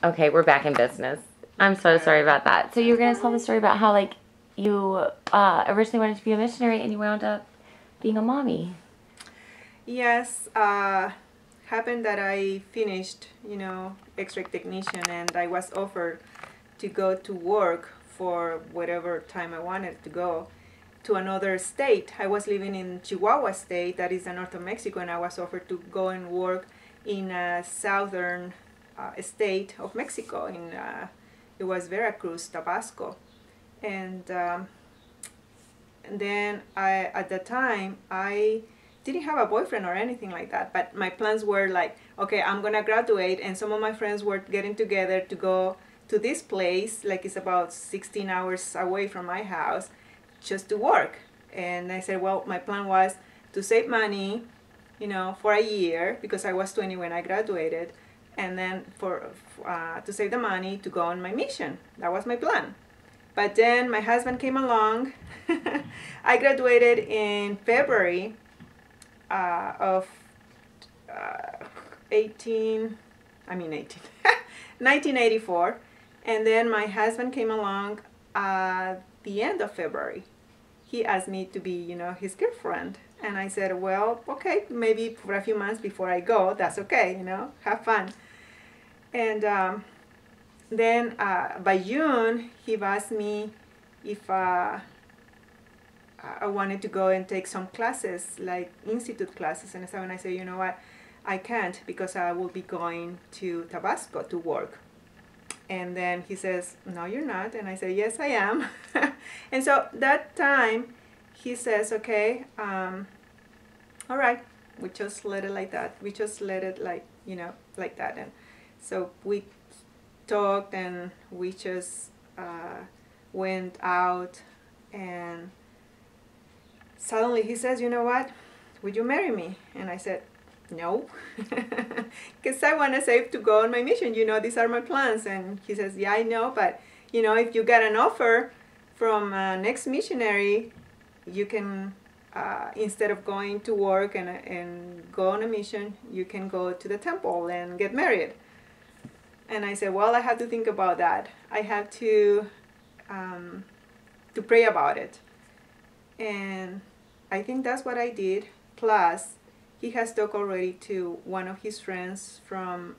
Okay, we're back in business. I'm so sorry about that. So you were going to tell the story about how, like, you originally wanted to be a missionary and you wound up being a mommy. Yes, happened that I finished, X-ray technician, and I was offered to go to work for whatever time I wanted to go to another state. I was living in Chihuahua State, that is the north of Mexico, and I was offered to go and work in a southern state of Mexico. It was Veracruz, Tabasco, and and then at the time I didn't have a boyfriend or anything like that, but my plans were like, okay, I'm gonna graduate, and some of my friends were getting together to go to this place, like it's about 16 hours away from my house, just to work. And I said, well, my plan was to save money, for a year, because I was 20 when I graduated, and then to save the money to go on my mission. That was my plan. But then my husband came along. I graduated in February of 18, I mean 18, 1984. And then my husband came along at the end of February. He asked me to be, his girlfriend. And I said, well, okay, maybe for a few months before I go, that's okay, have fun. And then by June, he asked me if I wanted to go and take some classes, like institute classes. And so when I said, you know what, I can't because I will be going to Tabasco to work. And then he says, no, you're not. And I said, yes, I am. And so that time, he says, okay, all right, we just let it like that. We just let it like that. And so we talked, and we just went out, and suddenly he says, you know what, would you marry me? And I said, no, because I want to save to go on my mission. These are my plans. And he says, yeah, I know, but if you get an offer from next missionary, you can instead of going to work and go on a mission, you can go to the temple and get married. And I said, well, I have to think about that. I have to pray about it. And I think that's what I did. Plus, he has talked already to one of his friends from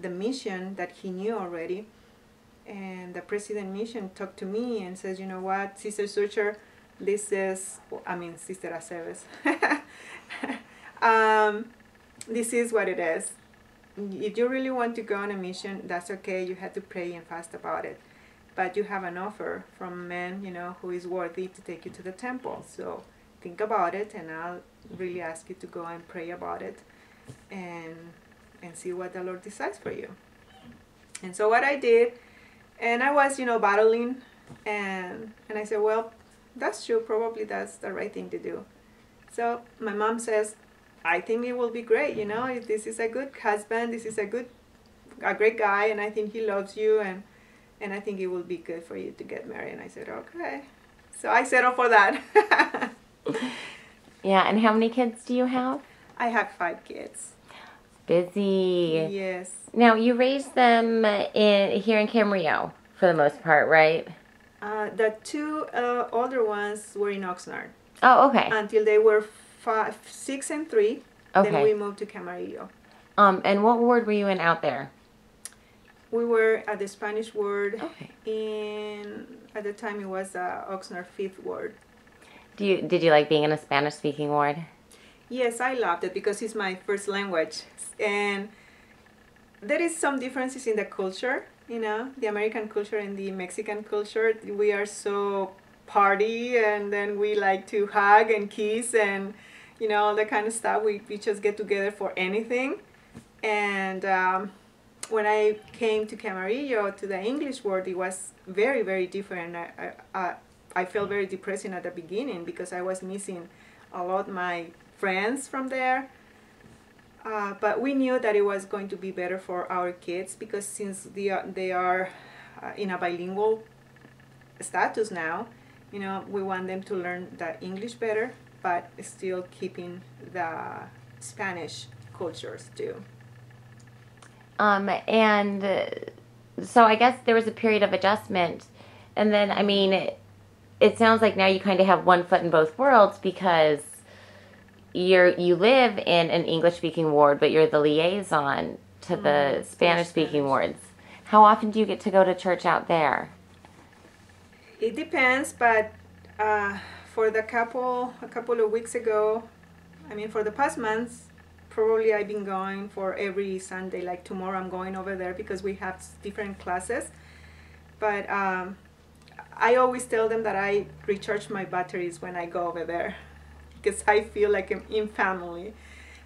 the mission that he knew already. And the president mission talked to me and says, you know what, Sister Sucher, Sister Aceves, this is what it is. If you really want to go on a mission, that's okay. You have to pray and fast about it. But you have an offer from a man, who is worthy to take you to the temple. So think about it, and I'll really ask you to go and pray about it and see what the Lord decides for you. And so what I did, and I was, battling, and I said, well, that's true. Probably that's the right thing to do. So my mom says, I think it will be great, if this is a good husband, this is a great guy, and I think he loves you, and I think it will be good for you to get married. And I said, okay. So I settled for that. Yeah, and how many kids do you have? I have 5 kids. Busy. Yes. Now, you raised them here in Camarillo for the most part, right? The 2 older ones were in Oxnard. Oh, okay. Until they were 5, 6, and 3. Okay. Then we moved to Camarillo. And what ward were you in out there? We were at the Spanish ward. Okay. At the time it was Oxnard 5th ward. Did you like being in a Spanish-speaking ward? Yes, I loved it because it's my first language. And there is some differences in the culture, the American culture and the Mexican culture. We are so party, and then we like to hug and kiss and, all that kind of stuff. We just get together for anything. And when I came to Camarillo, to the English word, it was very, very different. I felt very depressing at the beginning because I was missing a lot of my friends from there. But we knew that it was going to be better for our kids because since they are in a bilingual status now, we want them to learn the English better, but still keeping the Spanish cultures too. And so I guess there was a period of adjustment, and then I mean, it sounds like now you kind of have one foot in both worlds because you live in an English speaking ward, but you're the liaison to the Spanish speaking wards. How often do you get to go to church out there? It depends, but for a couple of weeks ago, I mean, for the past months, probably I've been going for every Sunday. Like tomorrow, I'm going over there because we have different classes. But I always tell them that I recharge my batteries when I go over there because I feel like I'm in family.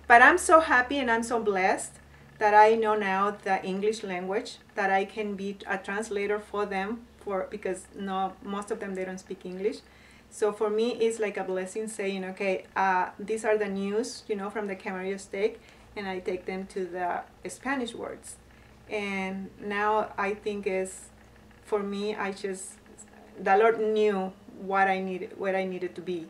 But I'm so happy and I'm so blessed that I know now the English language, that I can be a translator for them because no, most of them, they don't speak English. So for me, it's like a blessing saying, okay, these are the news, from the Camarillo stake, and I take them to the Spanish words. And now I think for me, the Lord knew what I needed to be.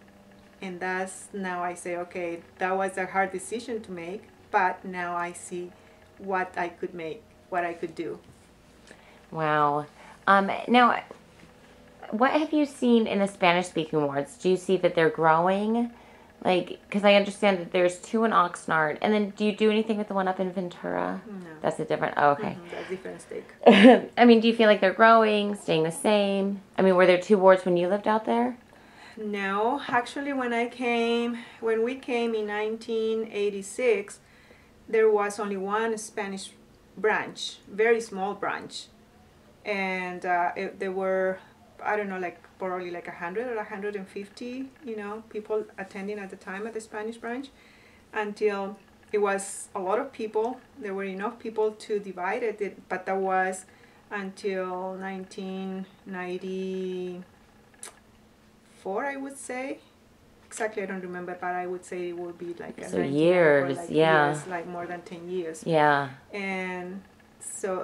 And that's now I say, okay, that was a hard decision to make, but now I see what I could make, what I could do. Wow. Now, what have you seen in the Spanish-speaking wards? Do you see that they're growing? Like, because I understand that there's 2 in Oxnard, and then do you do anything with the one up in Ventura? No. That's a different. Oh, okay. That's different stake. I mean, do you feel like they're growing, staying the same? I mean, were there 2 wards when you lived out there? No, actually, when we came in 1986, there was only one Spanish branch, very small branch, and there were, I don't know, like probably like 100 or 150, people attending at the time at the Spanish branch, until it was a lot of people. There were enough people to divide it, but that was until 1994, I would say. Exactly, I don't remember, but I would say it would be like so years, like yeah, years, like more than 10 years. Yeah. And so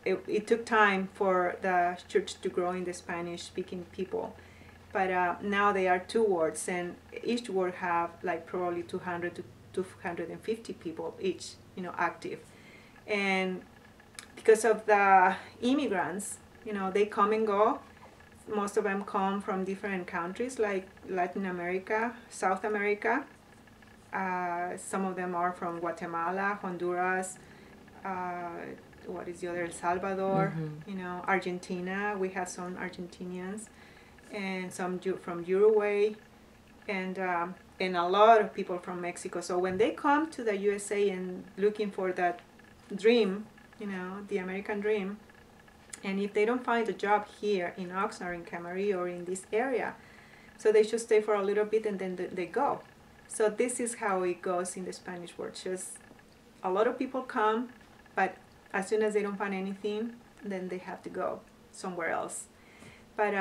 it took time for the church to grow in the Spanish-speaking people. But now they are 2 wards, and each ward have like probably 200 to 250 people each, active. And because of the immigrants, they come and go. Most of them come from different countries like Latin America, South America. Some of them are from Guatemala, Honduras, what is the other, El Salvador, Argentina. We have some Argentinians, and some from Uruguay, and a lot of people from Mexico. So when they come to the USA and looking for that dream, the American dream, and if they don't find a job here in Oxnard, in Camarillo, or in this area, so they should stay for a little bit and then they go. So this is how it goes in the Spanish world. Just a lot of people come, but as soon as they don't find anything, then they have to go somewhere else. But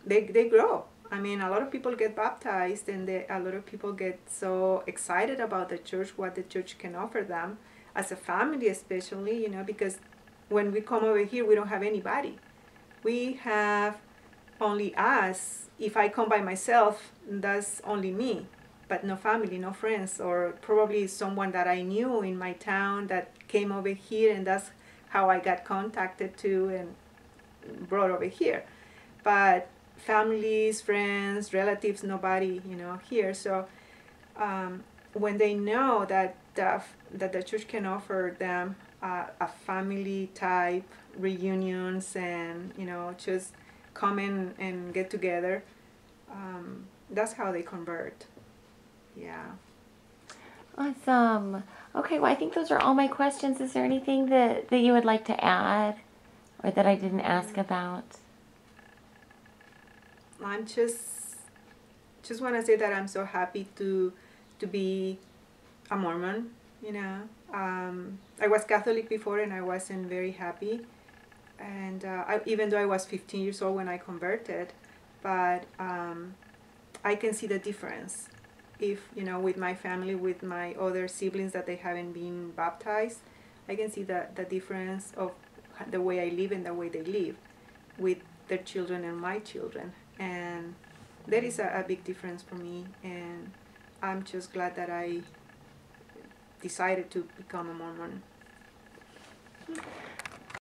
they grow. I mean, a lot of people get baptized, and a lot of people get so excited about the church, what the church can offer them, as a family especially, because when we come over here, we don't have anybody. We have only us. If I come by myself, that's only me, but no family, no friends, or probably someone that I knew in my town that came over here, and that's how I got contacted to and brought over here. But families, friends, relatives, nobody, here. So when they know that the church can offer them a family type reunions, and just come in and get together, that's how they convert. Yeah. Awesome. Okay, well, I think those are all my questions. Is there anything that you would like to add, or that I didn't ask about? I'm just want to say that I'm so happy to be a Mormon. I was Catholic before, and I wasn't very happy. And even though I was 15 years old when I converted, but I can see the difference. If, with my family, with my other siblings that they haven't been baptized, I can see the difference of the way I live and the way they live with their children and my children. And that is a big difference for me. And I'm just glad that I decided to become a Mormon.